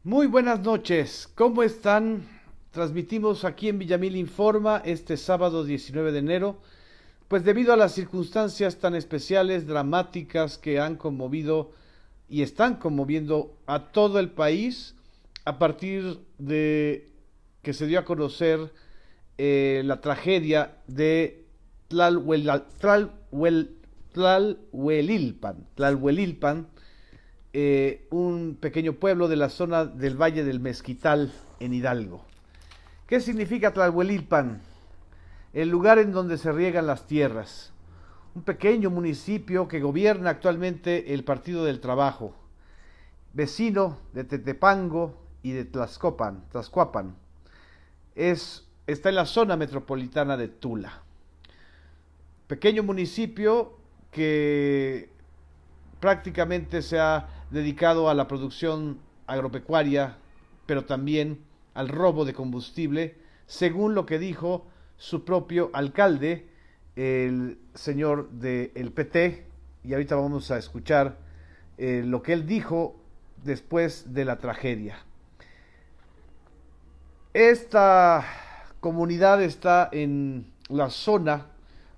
Muy buenas noches, ¿cómo están? Transmitimos aquí en Villamil Informa este sábado 19 de enero, pues debido a las circunstancias tan especiales, dramáticas que han conmovido y están conmoviendo a todo el país a partir de que se dio a conocer la tragedia de Tlalhuelilpan, un pequeño pueblo de la zona del Valle del Mezquital en Hidalgo. ¿Qué significa Tlalhuelilpan? El lugar en donde se riegan las tierras. Un pequeño municipio que gobierna actualmente el Partido del Trabajo, vecino de Tetepango y de Tlaxcuapan. Está en la zona metropolitana de Tula. Pequeño municipio que prácticamente se ha dedicado a la producción agropecuaria, pero también al robo de combustible, según lo que dijo su propio alcalde, el señor del PT, y ahorita vamos a escuchar lo que él dijo después de la tragedia. Esta comunidad está en la zona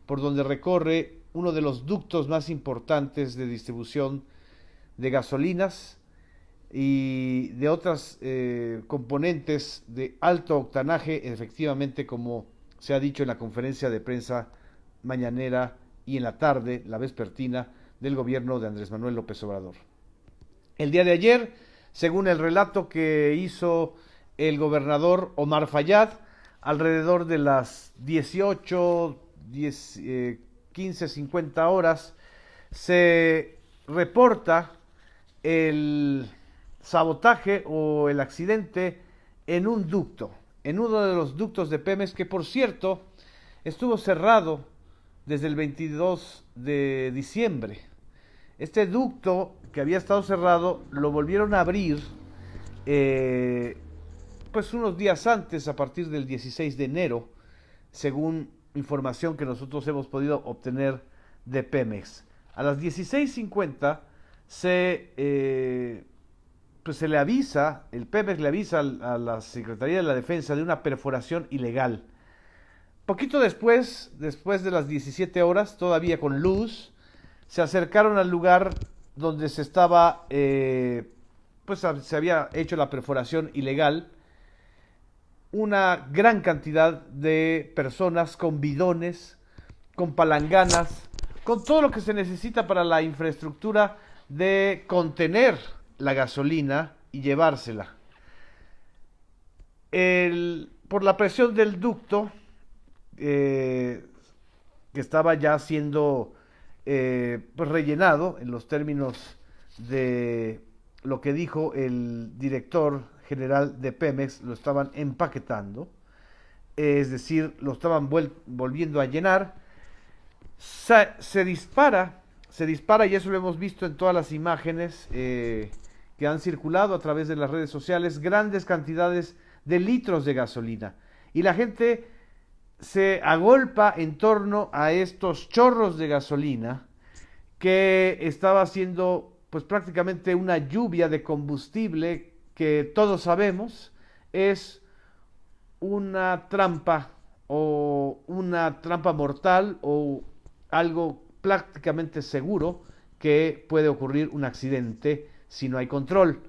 por donde recorre uno de los ductos más importantes de distribución de gasolinas y de otras componentes de alto octanaje, efectivamente, como se ha dicho en la conferencia de prensa mañanera y en la tarde, la vespertina, del gobierno de Andrés Manuel López Obrador. El día de ayer, según el relato que hizo el gobernador Omar Fayad, alrededor de las 15:50 horas, se reporta el sabotaje o el accidente en un ducto, en uno de los ductos de Pemex, que por cierto estuvo cerrado desde el 22 de diciembre. Este ducto que había estado cerrado lo volvieron a abrir pues unos días antes, a partir del 16 de enero, según información que nosotros hemos podido obtener de Pemex. A las 16:50 pues se le avisa, el Pemex le avisa a la Secretaría de la Defensa de una perforación ilegal. Poquito después de las 17 horas, todavía con luz, se acercaron al lugar donde se estaba, pues se había hecho la perforación ilegal. Una gran cantidad de personas con bidones, con palanganas, con todo lo que se necesita para la infraestructura de contener la gasolina y llevársela. Por la presión del ducto, que estaba ya siendo pues rellenado en los términos de lo que dijo el director general de Pemex, lo estaban empaquetando, es decir, lo estaban volviendo a llenar. Se dispara, y eso lo hemos visto en todas las imágenes que han circulado a través de las redes sociales, grandes cantidades de litros de gasolina. Y la gente se agolpa en torno a estos chorros de gasolina que estaba haciendo pues prácticamente una lluvia de combustible que todos sabemos es una trampa o una trampa mortal o algo prácticamente seguro que puede ocurrir un accidente si no hay control.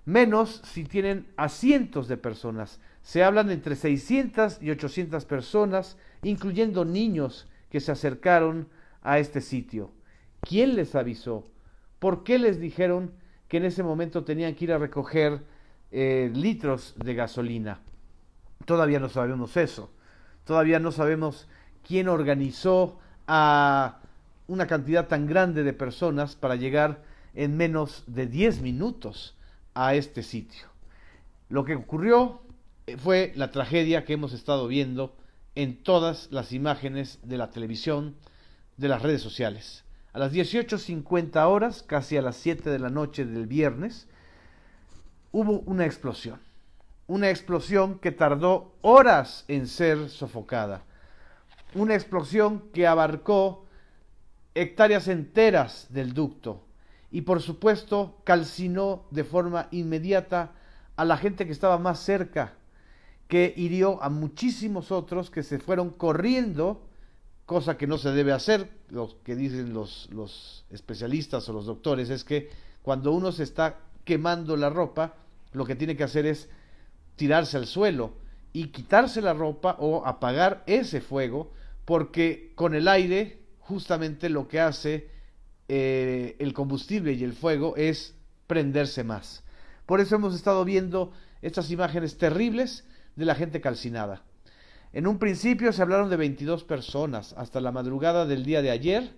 Menos si tienen a cientos de personas. Se hablan entre 600 y 800 personas, incluyendo niños que se acercaron a este sitio. ¿Quién les avisó? ¿Por qué les dijeron que en ese momento tenían que ir a recoger litros de gasolina? Todavía no sabemos eso. Todavía no sabemos quién organizó a una cantidad tan grande de personas para llegar en menos de 10 minutos a este sitio. Lo que ocurrió fue la tragedia que hemos estado viendo en todas las imágenes de la televisión, de las redes sociales. A las 18:50 horas, casi a las 7 de la noche del viernes, hubo una explosión. Una explosión que tardó horas en ser sofocada. Una explosión que abarcó hectáreas enteras del ducto y por supuesto calcinó de forma inmediata a la gente que estaba más cerca, que hirió a muchísimos otros que se fueron corriendo, cosa que no se debe hacer. Lo que dicen los especialistas o los doctores es que cuando uno se está quemando la ropa, lo que tiene que hacer es tirarse al suelo y quitarse la ropa o apagar ese fuego, porque con el aire justamente lo que hace el combustible y el fuego es prenderse más. Por eso hemos estado viendo estas imágenes terribles de la gente calcinada. En un principio se hablaron de 22 personas. Hasta la madrugada del día de ayer,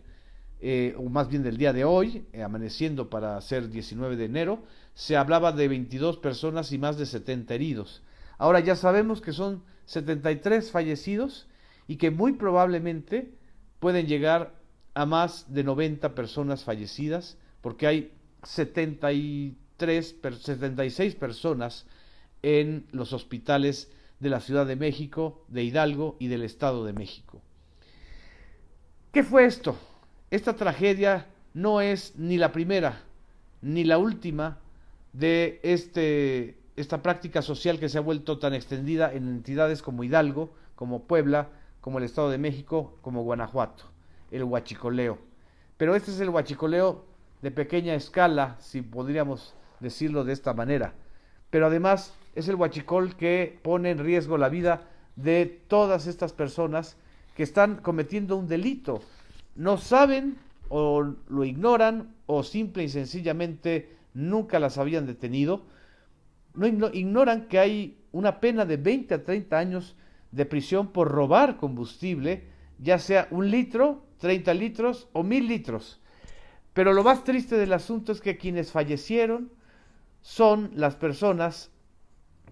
o más bien del día de hoy, amaneciendo para ser 19 de enero, se hablaba de 22 personas y más de 70 heridos. Ahora ya sabemos que son 73 fallecidos y que muy probablemente pueden llegar a más de 90 personas fallecidas, porque hay 76 personas en los hospitales de la Ciudad de México, de Hidalgo y del Estado de México. ¿Qué fue esto? Esta tragedia no es ni la primera ni la última de esta práctica social que se ha vuelto tan extendida en entidades como Hidalgo, como Puebla, como el Estado de México, como Guanajuato, el huachicoleo. Pero este es el huachicoleo de pequeña escala, si podríamos decirlo de esta manera. Pero además es el huachicol que pone en riesgo la vida de todas estas personas que están cometiendo un delito. No saben o lo ignoran o simple y sencillamente nunca las habían detenido. No ignoran que hay una pena de 20 a 30 años de prisión por robar combustible, ya sea 1 litro, 30 litros o 1000 litros. Pero lo más triste del asunto es que quienes fallecieron son las personas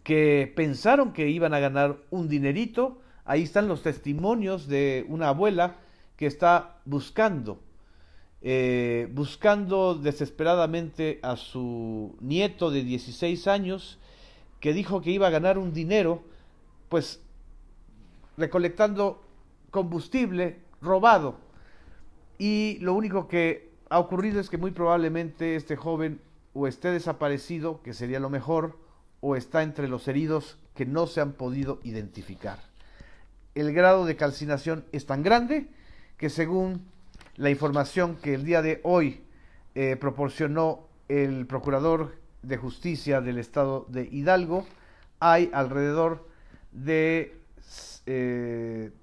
que pensaron que iban a ganar un dinerito. Ahí están los testimonios de una abuela que está buscando desesperadamente a su nieto de 16 años, que dijo que iba a ganar un dinero, pues recolectando combustible robado. Y lo único que ha ocurrido es que muy probablemente este joven o esté desaparecido, que sería lo mejor, o está entre los heridos que no se han podido identificar. El grado de calcinación es tan grande que, según la información que el día de hoy proporcionó el Procurador de Justicia del Estado de Hidalgo, hay alrededor de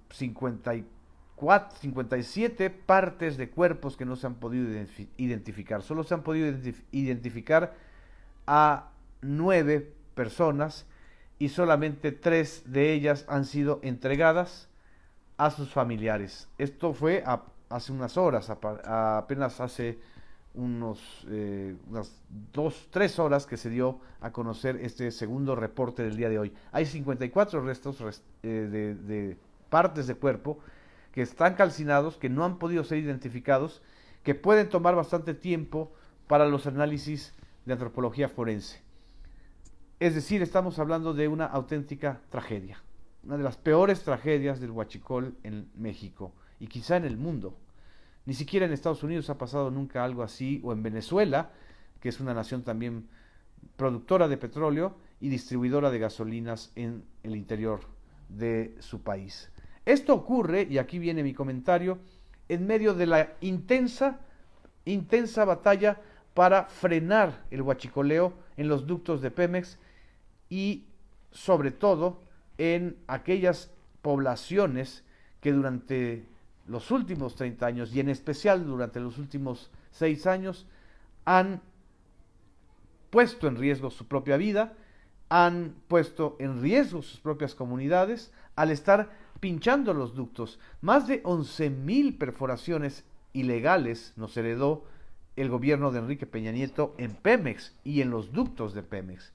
57 partes de cuerpos que no se han podido identificar. Solo se han podido identificar a 9 personas y solamente 3 de ellas han sido entregadas a sus familiares. Esto fue hace unas horas, apenas hace unas 2-3 horas que se dio a conocer este segundo reporte del día de hoy. Hay 54 restos de partes de cuerpo que están calcinados, que no han podido ser identificados, que pueden tomar bastante tiempo para los análisis de antropología forense. Es decir, estamos hablando de una auténtica tragedia, una de las peores tragedias del huachicol en México y quizá en el mundo. Ni siquiera en Estados Unidos ha pasado nunca algo así, o en Venezuela, que es una nación también productora de petróleo y distribuidora de gasolinas en el interior de su país. Esto ocurre, y aquí viene mi comentario, en medio de la intensa batalla para frenar el huachicoleo en los ductos de Pemex y sobre todo en aquellas poblaciones que durante los últimos 30 años y en especial durante los últimos 6 años han puesto en riesgo su propia vida, han puesto en riesgo sus propias comunidades al estar pinchando los ductos. Más de 11,000 perforaciones ilegales nos heredó el gobierno de Enrique Peña Nieto en Pemex y en los ductos de Pemex.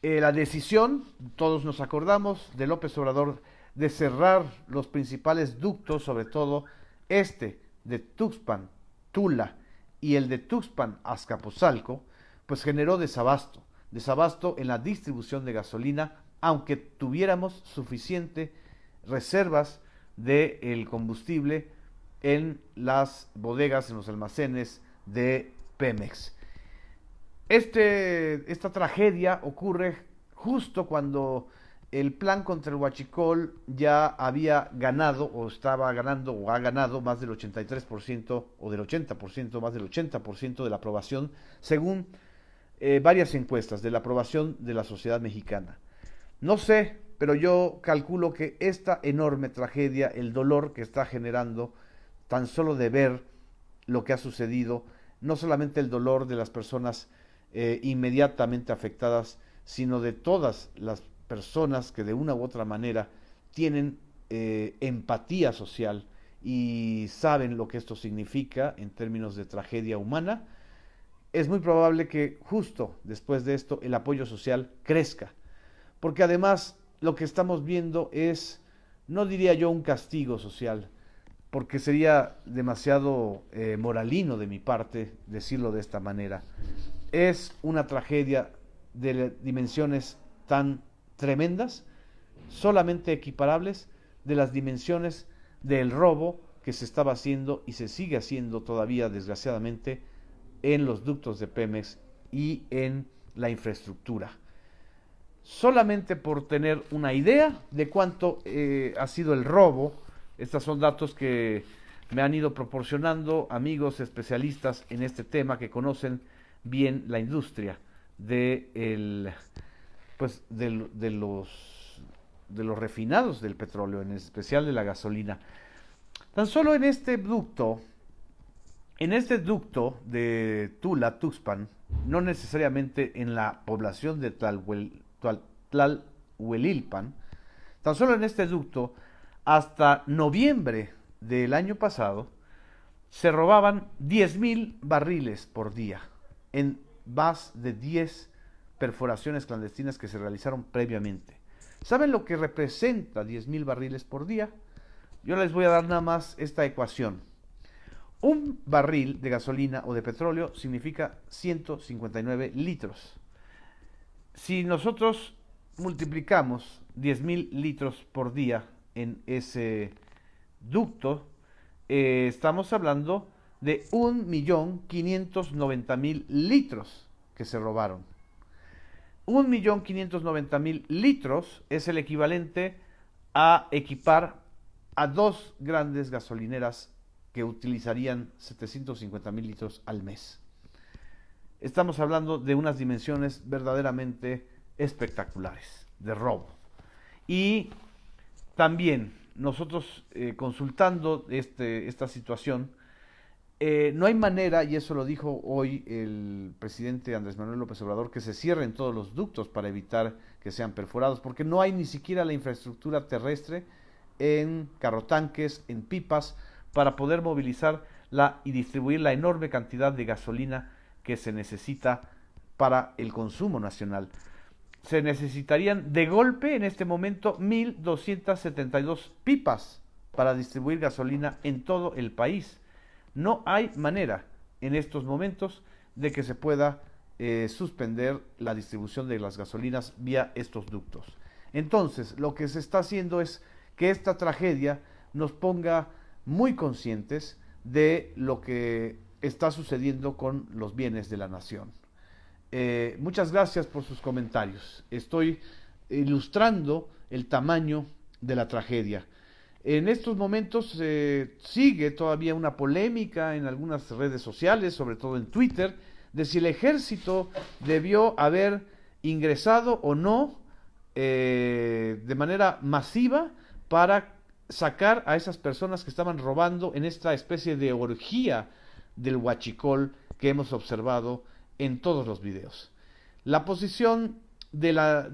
La decisión, todos nos acordamos, de López Obrador de cerrar los principales ductos, sobre todo de Tuxpan, Tula, y el de Tuxpan, Azcapotzalco, pues generó desabasto en la distribución de gasolina, aunque tuviéramos suficiente reservas del combustible en las bodegas, en los almacenes de Pemex. Esta tragedia ocurre justo cuando el plan contra el huachicol ya había ganado o estaba ganando o ha ganado más del 83% o del 80%, más del 80% de la aprobación, según varias encuestas de la aprobación de la sociedad mexicana. No sé, pero yo calculo que esta enorme tragedia, el dolor que está generando tan solo de ver lo que ha sucedido, no solamente el dolor de las personas inmediatamente afectadas, sino de todas las personas que de una u otra manera tienen empatía social y saben lo que esto significa en términos de tragedia humana, es muy probable que justo después de esto el apoyo social crezca. Porque además lo que estamos viendo es, no diría yo un castigo social, porque sería demasiado moralino de mi parte decirlo de esta manera. Es una tragedia de dimensiones tan tremendas, solamente equiparables de las dimensiones del robo que se estaba haciendo y se sigue haciendo todavía, desgraciadamente, en los ductos de Pemex y en la infraestructura. Solamente por tener una idea de cuánto ha sido el robo, estos son datos que me han ido proporcionando amigos especialistas en este tema que conocen bien la industria pues de los refinados del petróleo, en especial de la gasolina. Tan solo en este ducto de Tula, Tuxpan, no necesariamente en la población de Tlalhuelilpan, tan solo en este ducto, hasta noviembre del año pasado, se robaban 10,000 barriles por día en más de 10 perforaciones clandestinas que se realizaron previamente. ¿Saben lo que representa 10,000 barriles por día? Yo les voy a dar nada más esta ecuación. Un barril de gasolina o de petróleo significa 159 litros. Si nosotros multiplicamos 10,000 litros por día en ese ducto, estamos hablando de 1.590.000 litros que se robaron. 1.590.000 litros es el equivalente a equipar a 2 grandes gasolineras que utilizarían 750,000 litros al mes. Estamos hablando de unas dimensiones verdaderamente espectaculares de robo. Y también nosotros consultando esta situación, no hay manera, y eso lo dijo hoy el presidente Andrés Manuel López Obrador, que se cierren todos los ductos para evitar que sean perforados, porque no hay ni siquiera la infraestructura terrestre en carrotanques, en pipas, para poder movilizar y distribuir la enorme cantidad de gasolina que se necesita para el consumo nacional. Se necesitarían de golpe en este momento 1.272 pipas para distribuir gasolina en todo el país. No hay manera en estos momentos de que se pueda suspender la distribución de las gasolinas vía estos ductos. Entonces, lo que se está haciendo es que esta tragedia nos ponga muy conscientes de lo que está sucediendo con los bienes de la nación. Muchas gracias por sus comentarios. Estoy ilustrando el tamaño de la tragedia. En estos momentos sigue todavía una polémica en algunas redes sociales, sobre todo en Twitter, de si el ejército debió haber ingresado o no de manera masiva para sacar a esas personas que estaban robando en esta especie de orgía del huachicol que hemos observado en todos los videos. La posición de la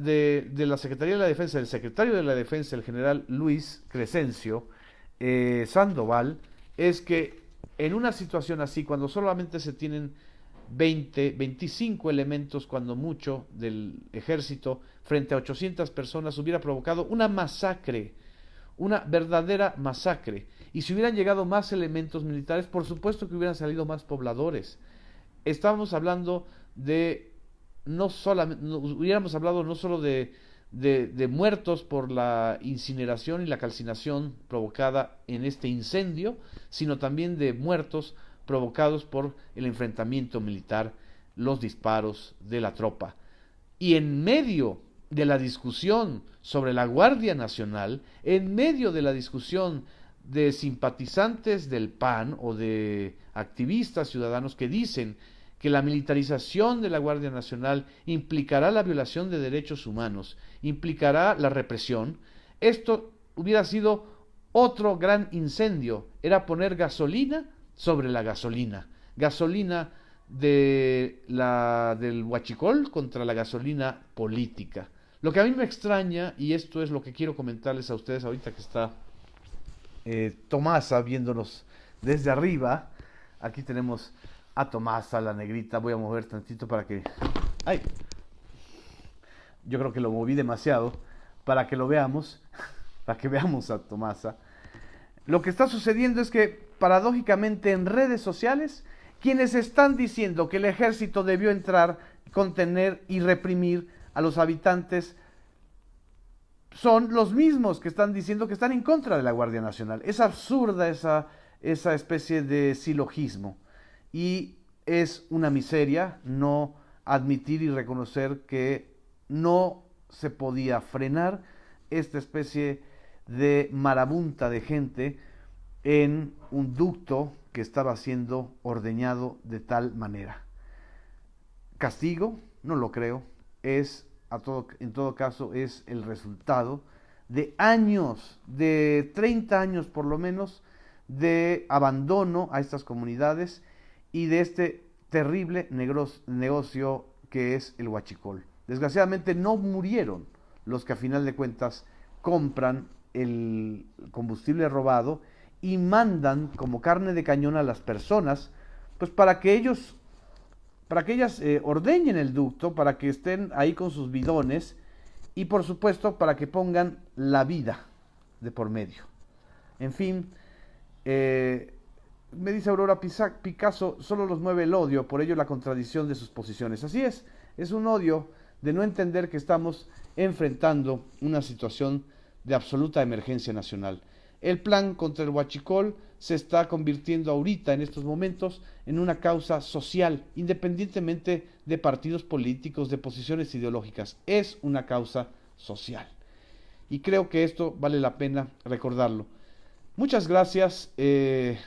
Secretaría de la Defensa, del secretario de la Defensa, el general Luis Crescencio Sandoval, es que en una situación así, cuando solamente se tienen 25 elementos, cuando mucho, del ejército, frente a 800 personas, hubiera provocado una masacre, una verdadera masacre. Y si hubieran llegado más elementos militares, por supuesto que hubieran salido más pobladores. Estábamos hablando hubiéramos hablado no solo de muertos por la incineración y la calcinación provocada en este incendio, sino también de muertos provocados por el enfrentamiento militar los disparos de la tropa. Y en medio de la discusión sobre la Guardia Nacional, en medio de la discusión de simpatizantes del PAN o de activistas ciudadanos que dicen que la militarización de la Guardia Nacional implicará la violación de derechos humanos, implicará la represión, esto hubiera sido otro gran incendio, era poner gasolina sobre la gasolina, gasolina del huachicol contra la gasolina política. Lo que a mí me extraña, y esto es lo que quiero comentarles a ustedes ahorita que está Tomasa viéndonos desde arriba. Aquí tenemos a Tomasa, la negrita. Voy a mover tantito para que... ¡Ay! Yo creo que lo moví demasiado para que lo veamos, para que veamos a Tomasa. Lo que está sucediendo es que, paradójicamente, en redes sociales, quienes están diciendo que el ejército debió entrar, contener y reprimir a los habitantes son los mismos que están diciendo que están en contra de la Guardia Nacional. Es absurda esa especie de silogismo y es una miseria no admitir y reconocer que no se podía frenar esta especie de marabunta de gente en un ducto que estaba siendo ordeñado de tal manera. ¿Castigo? No lo creo. En todo caso, es el resultado de años, de 30 años por lo menos, de abandono a estas comunidades y de este terrible negocio que es el huachicol. Desgraciadamente no murieron los que a final de cuentas compran el combustible robado y mandan como carne de cañón a las personas, pues para que ellas ordeñen el ducto, para que estén ahí con sus bidones y por supuesto para que pongan la vida de por medio. En fin, me dice Aurora Picasso, solo los mueve el odio, por ello la contradicción de sus posiciones. Así es un odio de no entender que estamos enfrentando una situación de absoluta emergencia nacional. El plan contra el huachicol se está convirtiendo ahorita, en estos momentos, en una causa social, independientemente de partidos políticos, de posiciones ideológicas. Es una causa social. Y creo que esto vale la pena recordarlo. Muchas gracias. Me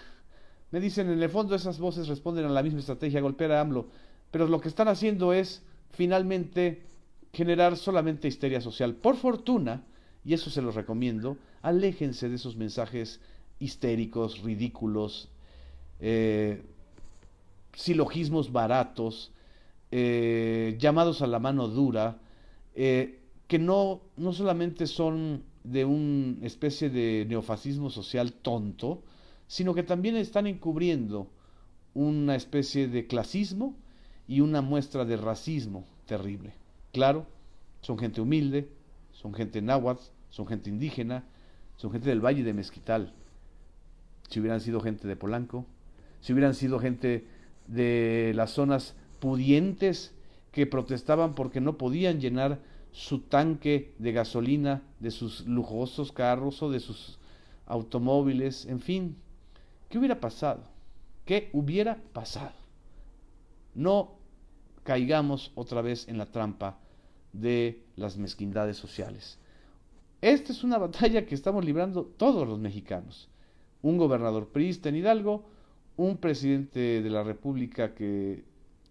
dicen, en el fondo esas voces responden a la misma estrategia, golpear a AMLO. Pero lo que están haciendo es, finalmente, generar solamente histeria social. Por fortuna, y eso se los recomiendo, aléjense de esos mensajes histéricos, ridículos, silogismos baratos, llamados a la mano dura, que no solamente son de una especie de neofascismo social tonto, sino que también están encubriendo una especie de clasismo y una muestra de racismo terrible. Claro, son gente humilde, son gente náhuatl, son gente indígena, son gente del Valle de Mezquital. Si hubieran sido gente de Polanco, si hubieran sido gente de las zonas pudientes que protestaban porque no podían llenar su tanque de gasolina de sus lujosos carros o de sus automóviles, en fin, ¿qué hubiera pasado? ¿Qué hubiera pasado? No caigamos otra vez en la trampa de las mezquindades sociales. Esta es una batalla que estamos librando todos los mexicanos. Un gobernador priista en Hidalgo, un presidente de la República que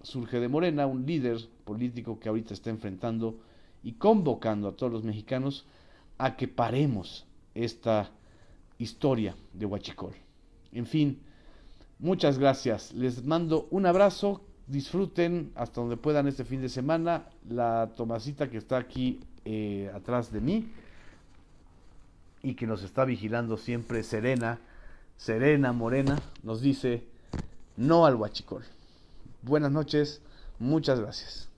surge de Morena, un líder político que ahorita está enfrentando y convocando a todos los mexicanos a que paremos esta historia de huachicol. En fin, muchas gracias. Les mando un abrazo. Disfruten hasta donde puedan este fin de semana. La Tomasita que está aquí atrás de mí y que nos está vigilando siempre, serena, morena, nos dice no al huachicol. Buenas noches, muchas gracias.